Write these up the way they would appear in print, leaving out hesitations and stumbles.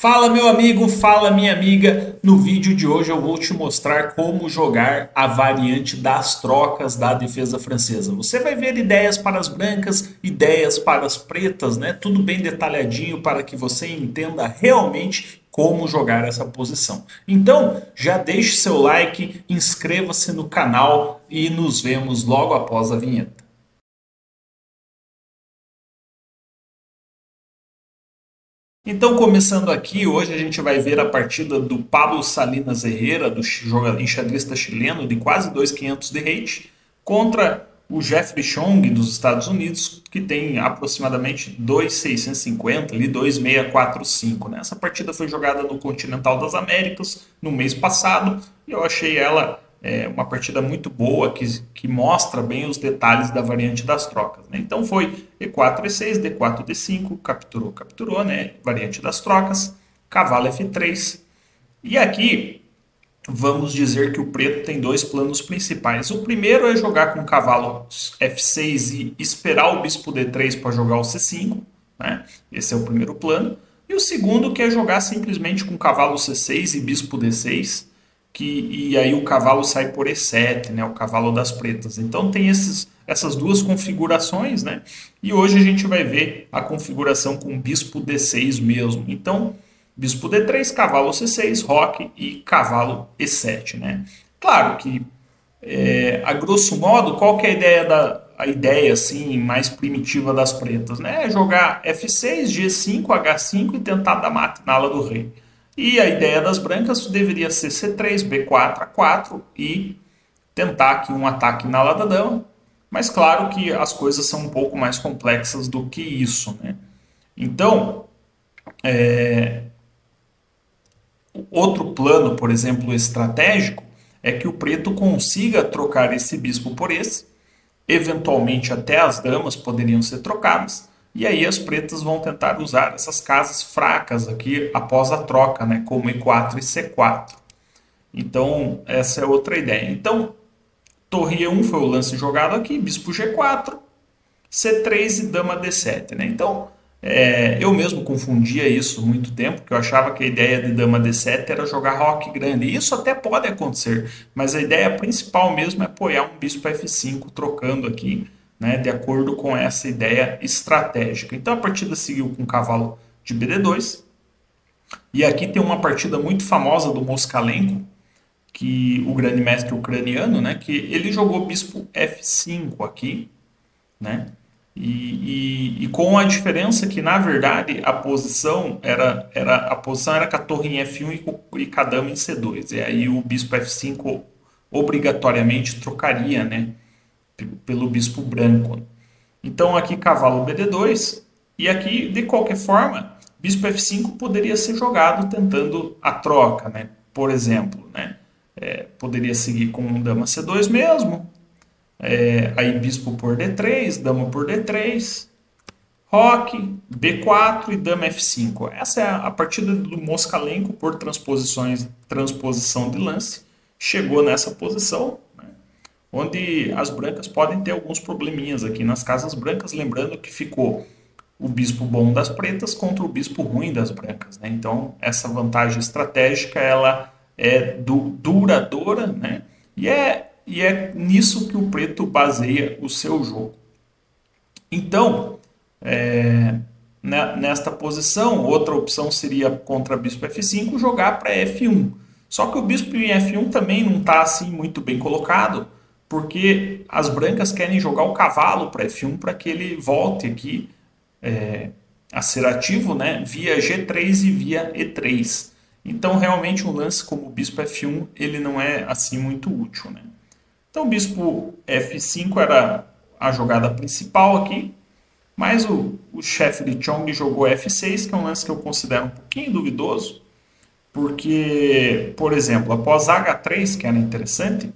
Fala meu amigo, fala minha amiga. No vídeo de hoje eu vou te mostrar como jogar a variante das trocas da defesa francesa. Você vai ver ideias para as brancas, ideias para as pretas, né? Tudo bem detalhadinho para que você entenda realmente como jogar essa posição. Então, já deixe seu like, inscreva-se no canal e nos vemos logo após a vinheta. Então, começando aqui, hoje a gente vai ver a partida do Pablo Salinas Herrera, do enxadrista chileno de quase 2.500 de rate, contra o Jeffrey Chong dos Estados Unidos, que tem aproximadamente 2.650, ali 2.645, né? Essa partida foi jogada no Continental das Américas no mês passado e eu achei ela uma partida muito boa que mostra bem os detalhes da variante das trocas, né? Então foi E4, E6, D4, D5, capturou, capturou, né? Variante das trocas, cavalo F3. E aqui vamos dizer que o preto tem dois planos principais. O primeiro é jogar com o cavalo F6 e esperar o bispo D3 para jogar o C5, né? Esse é o primeiro plano. E o segundo que é jogar simplesmente com cavalo C6 e bispo D6, e aí o cavalo sai por E7, né? O cavalo das pretas. Então tem essas duas configurações, né? E hoje a gente vai ver a configuração com bispo D6 mesmo. Então, bispo D3, cavalo C6, roque e cavalo E7, né? Claro que, a grosso modo, qual que é a ideia assim, mais primitiva das pretas, né? É jogar F6, G5, H5 e tentar dar mate na ala do rei. E a ideia das brancas deveria ser C3, B4, A4 e tentar aqui um ataque na ala da dama. Mas claro que as coisas são um pouco mais complexas do que isso, né? Então, outro plano, por exemplo, estratégico, é que o preto consiga trocar esse bispo por esse. Eventualmente até as damas poderiam ser trocadas. E aí as pretas vão tentar usar essas casas fracas aqui após a troca, né, como E4 e C4. Então, essa é outra ideia. Então, torre E1 foi o lance jogado aqui, bispo G4, C3 e dama D7, né? Então, eu mesmo confundia isso muito tempo, que eu achava que a ideia de dama D7 era jogar roque grande. E isso até pode acontecer, mas a ideia principal mesmo é apoiar um bispo F5 trocando aqui, né, de acordo com essa ideia estratégica. Então a partida seguiu com cavalo de BD2. E aqui tem uma partida muito famosa do Moskalenko, que o grande mestre ucraniano, né, que ele jogou bispo F5 aqui, né? E com a diferença que, na verdade, a posição era com a torre em F1 e com a dama em C2. E aí o bispo F5 obrigatoriamente trocaria, né, pelo bispo branco. Então aqui cavalo BD2 e aqui, de qualquer forma, bispo F5 poderia ser jogado tentando a troca, né? Por exemplo, né? Poderia seguir com dama C2 mesmo, aí bispo por D3, dama por D3, roque, B4 e dama F5. Essa é a partida do Moskalenko por transposição de lance. Chegou nessa posição, né, onde as brancas podem ter alguns probleminhas aqui nas casas brancas, lembrando que ficou o bispo bom das pretas contra o bispo ruim das brancas, né? Então essa vantagem estratégica ela é duradoura, né? E é nisso que o preto baseia o seu jogo. Então, nesta posição, outra opção seria contra bispo F5 jogar para F1. Só que o bispo em F1 também não está assim muito bem colocado, porque as brancas querem jogar o cavalo para F1 para que ele volte aqui a ser ativo, né, via G3 e via E3. Então, realmente, um lance como o bispo F1 ele não é assim muito útil, né? Então, o bispo F5 era a jogada principal aqui, mas o chefe de Chong jogou F6, que é um lance que eu considero um pouquinho duvidoso, porque, por exemplo, após H3, que era interessante,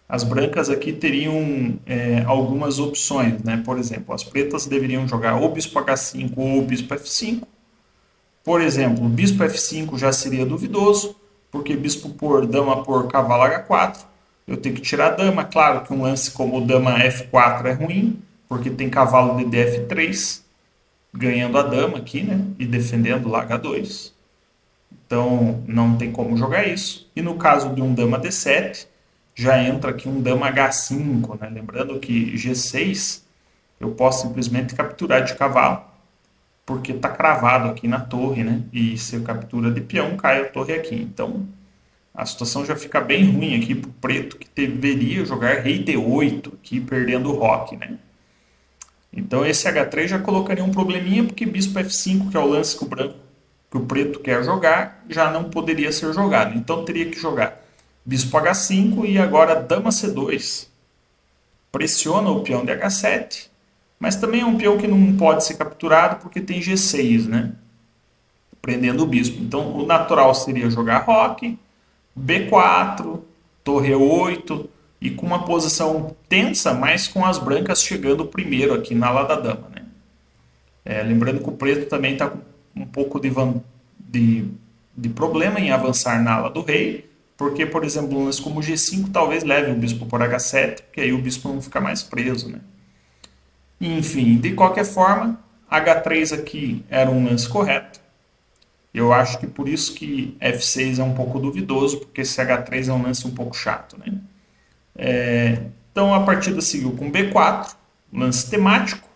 as brancas aqui teriam algumas opções, né? Por exemplo, as pretas deveriam jogar ou bispo H5 ou bispo F5. Por exemplo, bispo F5 já seria duvidoso, porque bispo por dama por cavalo H4, eu tenho que tirar a dama. Claro que um lance como dama F4 é ruim, porque tem cavalo de DF3. ganhando a dama aqui, né? E defendendo lá H2. Então não tem como jogar isso. E no caso de um dama D7, já entra aqui um dama H5, né? Lembrando que G6 eu posso simplesmente capturar de cavalo, porque está cravado aqui na torre, né? E se eu captura de peão, cai a torre aqui. Então a situação já fica bem ruim aqui para o preto, que deveria jogar rei D8 aqui, perdendo o roque, né? Então esse H3 já colocaria um probleminha, porque bispo F5, que é o lance que que o preto quer jogar, já não poderia ser jogado. Então teria que jogar bispo H5 e agora dama C2. Pressiona o peão de H7, mas também é um peão que não pode ser capturado porque tem G6, né? Prendendo o bispo. Então o natural seria jogar roque, B4, torre 8 e com uma posição tensa, mas com as brancas chegando primeiro aqui na ala da dama, né? Lembrando que o preto também está com um pouco de, de problema em avançar na ala do rei, porque, por exemplo, um lance como G5 talvez leve o bispo por H7, porque aí o bispo não fica mais preso, né? Enfim, de qualquer forma, H3 aqui era um lance correto. Eu acho que por isso que F6 é um pouco duvidoso, porque esse H3 é um lance um pouco chato, né? Então a partida seguiu com B4, lance temático,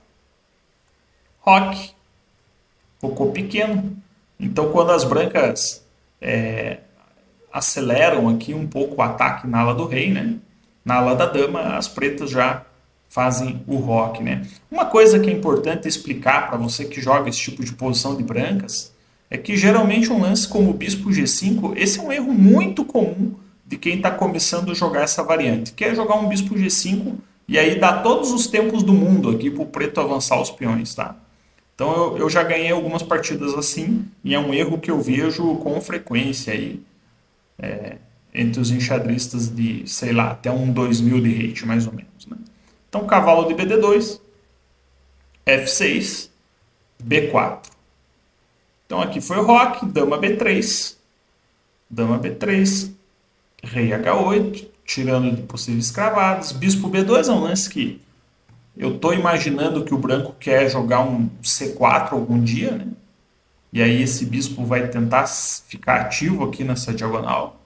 roque, cocô pequeno. Então quando as brancas aceleram aqui um pouco o ataque na ala do rei, né? Na ala da dama, as pretas já fazem o roque, né? Uma coisa que é importante explicar para você que joga esse tipo de posição de brancas é que geralmente um lance como o bispo G5, esse é um erro muito comum de quem está começando a jogar essa variante, que é jogar um bispo G5 e aí dá todos os tempos do mundo aqui para o preto avançar os peões, tá? Então eu já ganhei algumas partidas assim e é um erro que eu vejo com frequência aí entre os enxadristas de, sei lá, até um 2000 de rate, mais ou menos, né? Então cavalo de BD2, F6, B4. Então aqui foi o roque, dama B3, rei H8, tirando de possíveis cravadas. Bispo B2 é um lance que eu estou imaginando que o branco quer jogar um C4 algum dia, né? E aí esse bispo vai tentar ficar ativo aqui nessa diagonal.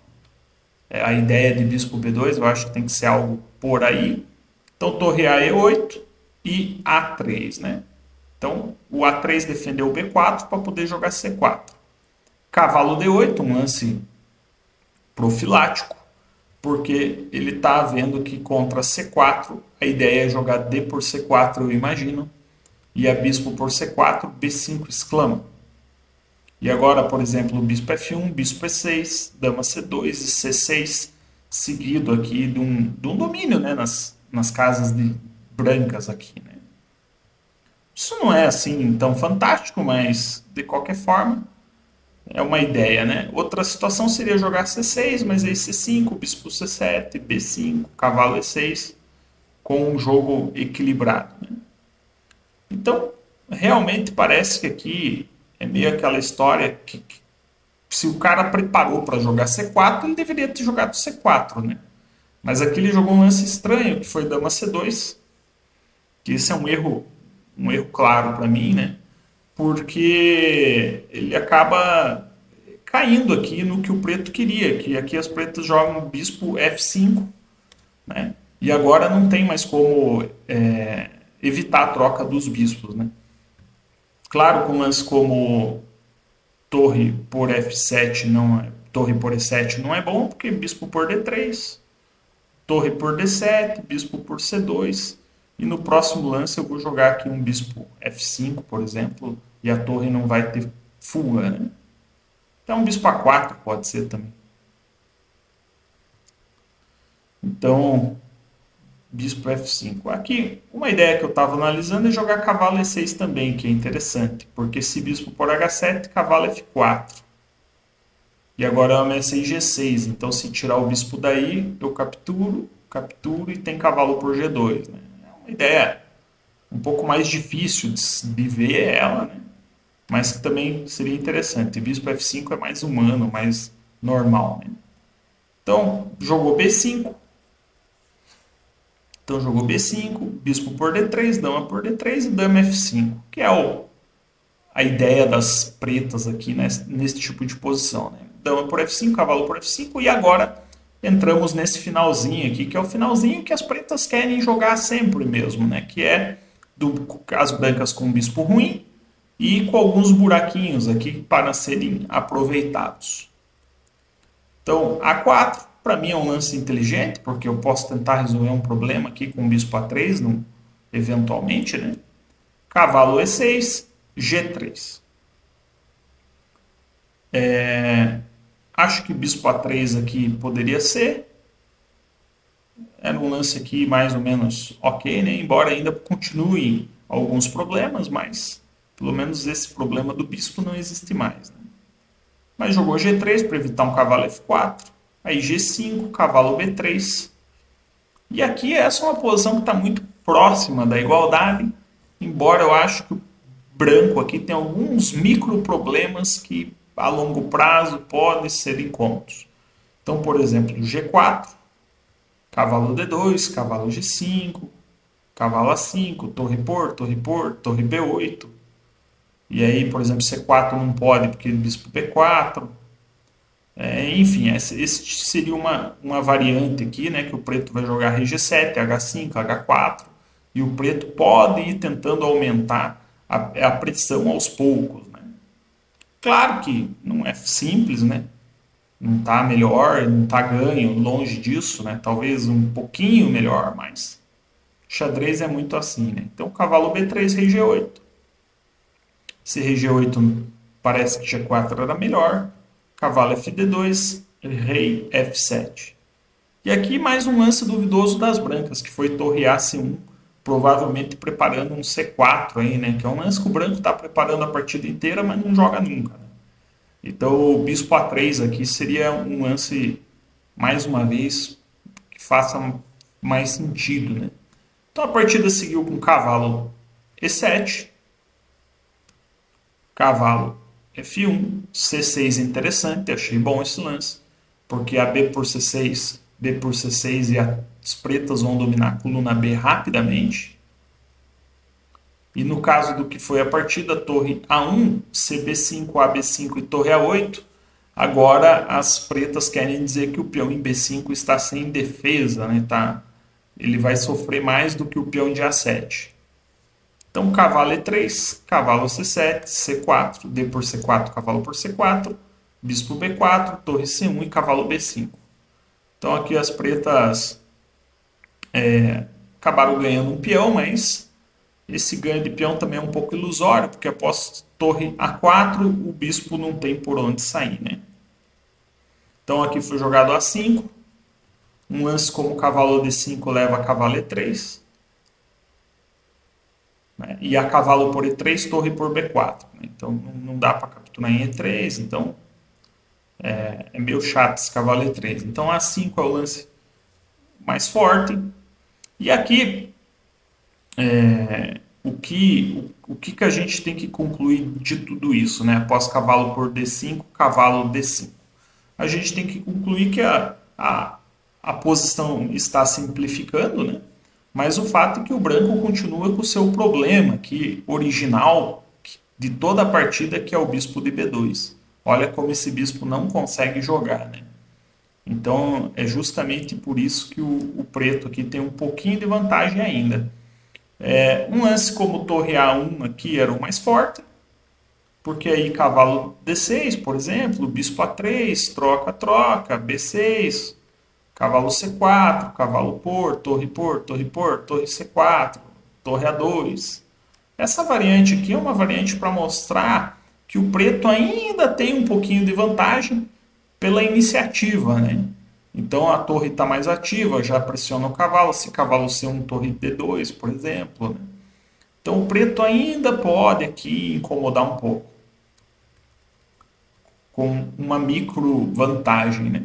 A ideia de bispo B2 eu acho que tem que ser algo por aí. Então torre A E8 e A3, né? Então o A3 defendeu o B4 para poder jogar C4. Cavalo D8, um lance profilático, porque ele está vendo que contra C4 a ideia é jogar D por C4, eu imagino, e a bispo por C4, B5 exclama. E agora, por exemplo, o bispo F1, bispo E6, dama C2 e C6, seguido aqui de um domínio, né, nas casas de brancas aqui, né? Isso não é assim tão fantástico, mas de qualquer forma é uma ideia, né? Outra situação seria jogar C6, mas aí C5, bispo C7, B5, cavalo E6, com um jogo equilibrado, né? Então, realmente parece que aqui é meio aquela história que se o cara preparou para jogar C4, ele deveria ter jogado C4, né? Mas aqui ele jogou um lance estranho, que foi dama C2, que esse é um erro claro para mim, né? Porque ele acaba caindo aqui no que o preto queria, que aqui as pretas jogam bispo F5, né? E agora não tem mais como evitar a troca dos bispos, né? Claro, com lances como torre por F7 não é, torre por E7 não é bom, porque bispo por D3, torre por D7, bispo por C2, e no próximo lance eu vou jogar aqui um bispo F5, por exemplo, e a torre não vai ter fuga, né? Então um bispo A4 pode ser também. Então, bispo F5. Aqui, uma ideia que eu estava analisando é jogar cavalo E6 também, que é interessante, porque se bispo por H7, cavalo F4. E agora eu ameacei G6, então se tirar o bispo daí, eu capturo e tem cavalo por G2, né? É uma ideia um pouco mais difícil de ver ela, né? Mas que também seria interessante. Bispo F5 é mais humano, mais normal, né? Então, jogou B5. Então, jogou B5, bispo por D3, dama por D3 e dama F5, que é a ideia das pretas aqui nesse tipo de posição, né? Dama por F5, cavalo por F5 e agora entramos nesse finalzinho aqui, que é o finalzinho que as pretas querem jogar sempre mesmo, né? Que é as brancas com bispo ruim e com alguns buraquinhos aqui para serem aproveitados. Então, A4, para mim é um lance inteligente, porque eu posso tentar resolver um problema aqui com o bispo A3, eventualmente, né? Cavalo E6, G3. Acho que bispo A3 aqui poderia ser. Era um lance aqui mais ou menos ok, né? Embora ainda continue alguns problemas, mas pelo menos esse problema do bispo não existe mais, né? Mas jogou G3 para evitar um cavalo F4. Aí G5, cavalo B3. E aqui essa é uma posição que está muito próxima da igualdade, embora eu acho que o branco aqui tem alguns micro problemas que a longo prazo podem ser encontros. Então, por exemplo, G4, cavalo D2, cavalo G5, cavalo A5, torre por, torre B8. E aí, por exemplo, C4 não pode porque bispo B4. Enfim, esse seria uma variante aqui, né, que o preto vai jogar Rg7, H5, H4, e o preto pode ir tentando aumentar a pressão aos poucos, né? Claro que não é simples, né? Não está melhor, não está ganho, longe disso, né? Talvez um pouquinho melhor, mas xadrez é muito assim, né? Então, cavalo B3, rei G8. Se rei G8 parece que G4 era melhor, cavalo FD2, rei F7. E aqui mais um lance duvidoso das brancas, que foi torre A1, provavelmente preparando um C4 aí, né? Que é um lance que o branco está preparando a partida inteira, mas não joga nunca, né? Então o bispo A3 aqui seria um lance, mais uma vez, que faça mais sentido, né? Então a partida seguiu com cavalo E7, cavalo F1, C6 interessante, achei bom esse lance, porque a B por C6, B por C6 e as pretas vão dominar a coluna B rapidamente. E no caso do que foi a partida, torre A1, CB5, AB5 e torre A8, agora as pretas querem dizer que o peão em B5 está sem defesa, né? Ele vai sofrer mais do que o peão de A7. Então, cavalo E3, cavalo C7, C4, D por C4, cavalo por C4, bispo B4, torre C1 e cavalo B5. Então, aqui as pretas acabaram ganhando um peão, mas esse ganho de peão também é um pouco ilusório, porque após torre A4, o bispo não tem por onde sair, né? Então, aqui foi jogado A5, um lance como cavalo D5 leva a cavalo E3, né? E a cavalo por E3, torre por B4. Né? Então não dá para capturar em E3, então é meio chato esse cavalo E3. Então A5 é o lance mais forte. E aqui o que a gente tem que concluir de tudo isso, né? Após cavalo por D5, cavalo D5. A gente tem que concluir que a posição está simplificando, né? Mas o fato é que o branco continua com o seu problema, que original de toda a partida, que é o bispo de B2. Olha como esse bispo não consegue jogar, né? Então é justamente por isso que o preto aqui tem um pouquinho de vantagem ainda. Um lance como torre A1 aqui era o mais forte, porque aí cavalo D6, por exemplo, bispo A3, troca, B6, cavalo C4, cavalo por, torre C4, torre A2. Essa variante aqui é uma variante para mostrar que o preto ainda tem um pouquinho de vantagem pela iniciativa, né? Então a torre está mais ativa, já pressiona o cavalo, se cavalo C1, torre D2, por exemplo, né? Então o preto ainda pode aqui incomodar um pouco, com uma micro vantagem, né?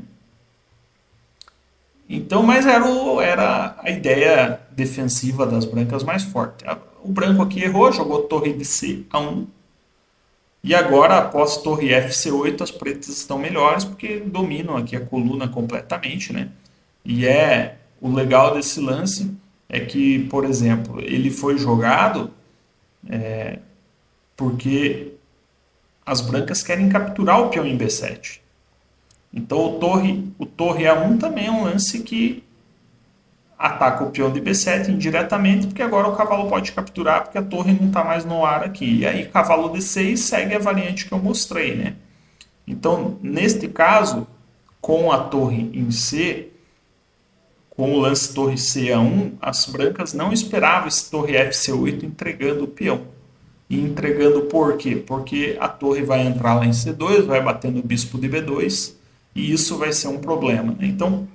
Então, mas era a ideia defensiva das brancas mais forte. O branco aqui errou, jogou torre de C1. E agora, após torre FC8, as pretas estão melhores porque dominam aqui a coluna completamente, né? E o legal desse lance é que, por exemplo, ele foi jogado porque as brancas querem capturar o peão em B7. Então o torre A1 também é um lance que ataca o peão de B7 indiretamente, porque agora o cavalo pode capturar, porque a torre não está mais no ar aqui. E aí cavalo D6 segue a variante que eu mostrei, né? Então, neste caso, com a torre em C, com o lance torre C1, as brancas não esperavam esse torre FC8 entregando o peão. E entregando por quê? Porque a torre vai entrar lá em C2, vai bater no bispo de B2, e isso vai ser um problema, né? Então,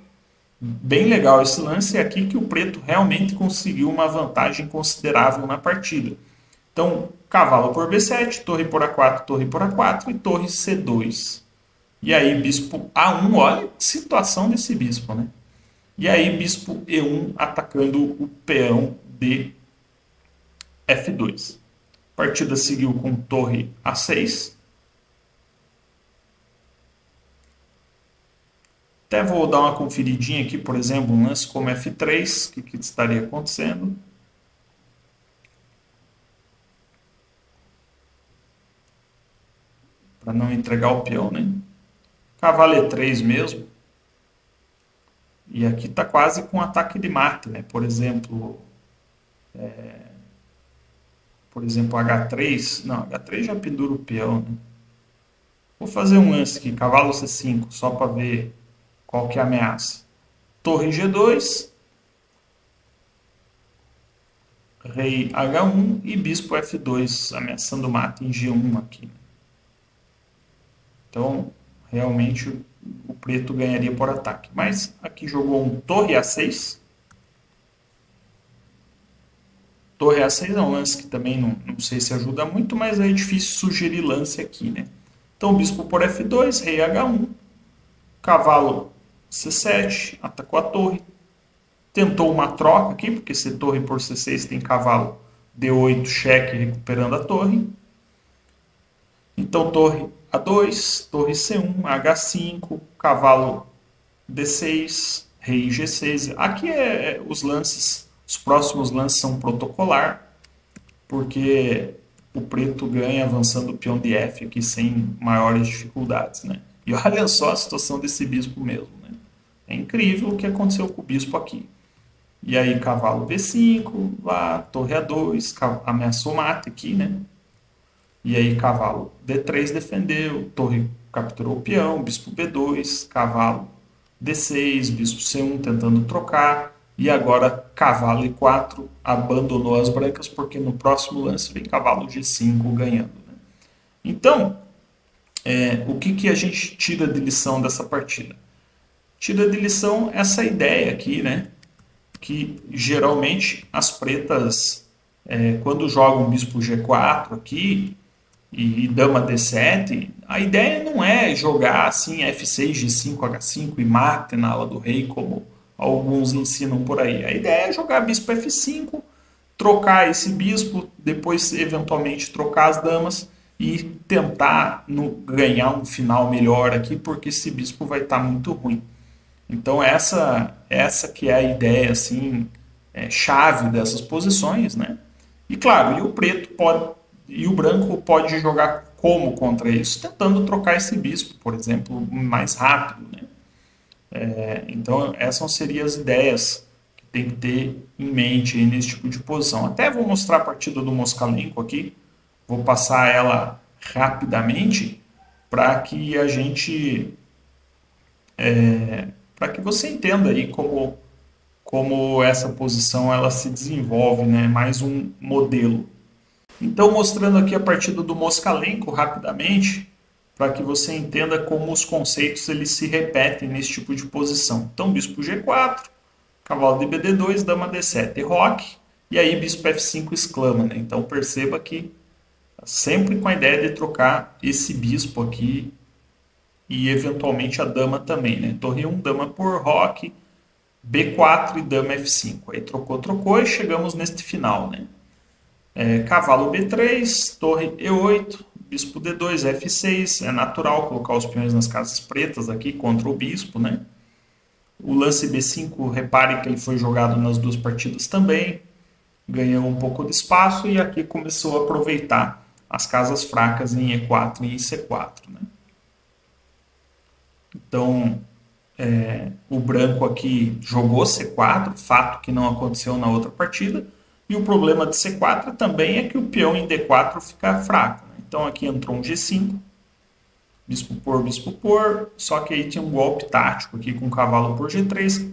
bem legal esse lance, é aqui que o preto realmente conseguiu uma vantagem considerável na partida. Então, cavalo por B7, torre por A4, torre por A4 e torre C2. E aí, bispo A1, olha a situação desse bispo, né? E aí, bispo E1 atacando o peão de F2. A partida seguiu com torre A6. Até vou dar uma conferidinha aqui, por exemplo, um lance como F3, o que estaria acontecendo. Para não entregar o peão, né? Cavalo E3 mesmo. E aqui está quase com ataque de mate, né? Por exemplo, H3. Não, H3 já pendura o peão, né? Vou fazer um lance aqui, cavalo C5, só para ver qual que é a ameaça. Torre G2, rei H1 e bispo F2, ameaçando o mate em G1 aqui. Então, realmente, o preto ganharia por ataque. Mas aqui jogou um torre A6. Torre A6 é um lance que também não sei se ajuda muito, mas é difícil sugerir lance aqui, né? Então, bispo por F2, rei H1, cavalo C7, atacou a torre. Tentou uma troca aqui, porque se torre por C6 tem cavalo D8, cheque, recuperando a torre. Então, torre A2, torre C1, H5, cavalo D6, rei G6. Aqui os lances, os próximos lances são protocolar, porque o preto ganha avançando o peão de F aqui sem maiores dificuldades, né? E olha só a situação desse bispo mesmo, né? É incrível o que aconteceu com o bispo aqui. E aí, cavalo B5, lá, torre A2, ameaçou mate aqui, né? E aí, cavalo D3 defendeu, torre capturou o peão, bispo B2, cavalo D6, bispo C1 tentando trocar. E agora, cavalo E4 abandonou as brancas, porque no próximo lance vem cavalo G5 ganhando, né? Então, o que a gente tira de lição dessa partida? Tira de lição essa ideia aqui, né? Que geralmente as pretas, quando jogam bispo G4 aqui e dama D7, a ideia não é jogar assim F6, G5, H5 e mate na ala do rei, como alguns ensinam por aí. A ideia é jogar bispo F5, trocar esse bispo, depois eventualmente trocar as damas e tentar ganhar um final melhor aqui, porque esse bispo vai estar muito ruim. Então essa que é a ideia assim, chave dessas posições, né? E claro, e o preto e o branco pode jogar como contra isso, tentando trocar esse bispo, por exemplo, mais rápido, né? Então essas seriam as ideias que tem que ter em mente aí nesse tipo de posição. Até vou mostrar a partida do Moskalenko aqui, vou passar ela rapidamente para que a gente para que você entenda aí como essa posição ela se desenvolve, né? Mais um modelo. Então, mostrando aqui a partida do Moskalenko rapidamente, para que você entenda como os conceitos eles se repetem nesse tipo de posição. Então, bispo G4, cavalo de BD2, dama D7, roque, e aí bispo F5 exclama, né? Então, perceba que sempre com a ideia de trocar esse bispo aqui e eventualmente a dama também, né? Torre 1, dama por roque, B4 e dama F5. Aí trocou e chegamos neste final, né? Cavalo B3, torre E8, bispo D2, F6. É natural colocar os peões nas casas pretas aqui contra o bispo, né? O lance B5, repare que ele foi jogado nas duas partidas também. Ganhou um pouco de espaço e aqui começou a aproveitar as casas fracas em E4 e em C4, né? Então, o branco aqui jogou C4, fato que não aconteceu na outra partida. E o problema de C4 também é que o peão em D4 fica fraco, né? Então aqui entrou um G5, bispo por, só que aí tinha um golpe tático aqui com cavalo por G3.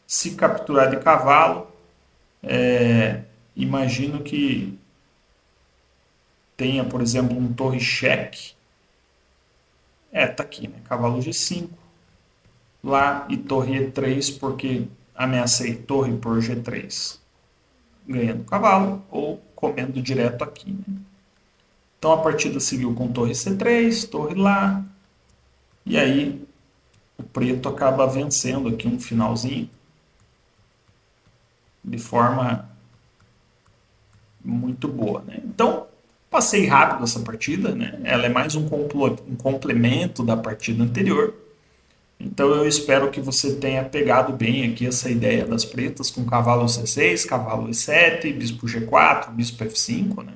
Se capturar de cavalo, imagino que tenha, por exemplo, um torre cheque. Tá aqui, né? Cavalo G5 lá e torre E3, porque ameacei torre por G3, ganhando cavalo ou comendo direto aqui, né? Então a partida seguiu com torre C3, torre lá, e aí o preto acaba vencendo aqui um finalzinho de forma muito boa, né? Então, passei rápido essa partida, né? Ela é mais um complemento da partida anterior. Então eu espero que você tenha pegado bem aqui essa ideia das pretas com cavalo C6, cavalo E7, bispo G4, bispo F5, né?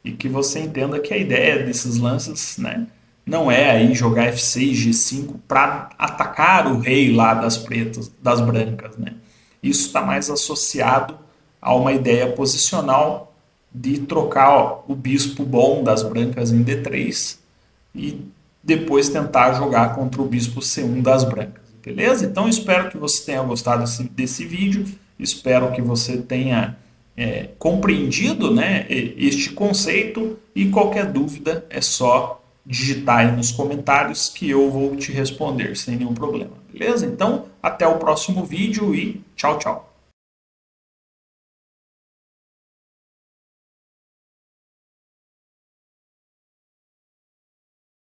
E que você entenda que a ideia desses lances, né, não é aí jogar F6, G5 para atacar o rei lá das pretas, das brancas, né? Isso está mais associado a uma ideia posicional de trocar o bispo bom das brancas em D3 e depois tentar jogar contra o bispo C1 das brancas, beleza? Então espero que você tenha gostado desse vídeo, espero que você tenha compreendido, né, este conceito, e qualquer dúvida é só digitar aí nos comentários que eu vou te responder sem nenhum problema, beleza? Então até o próximo vídeo e tchau, tchau!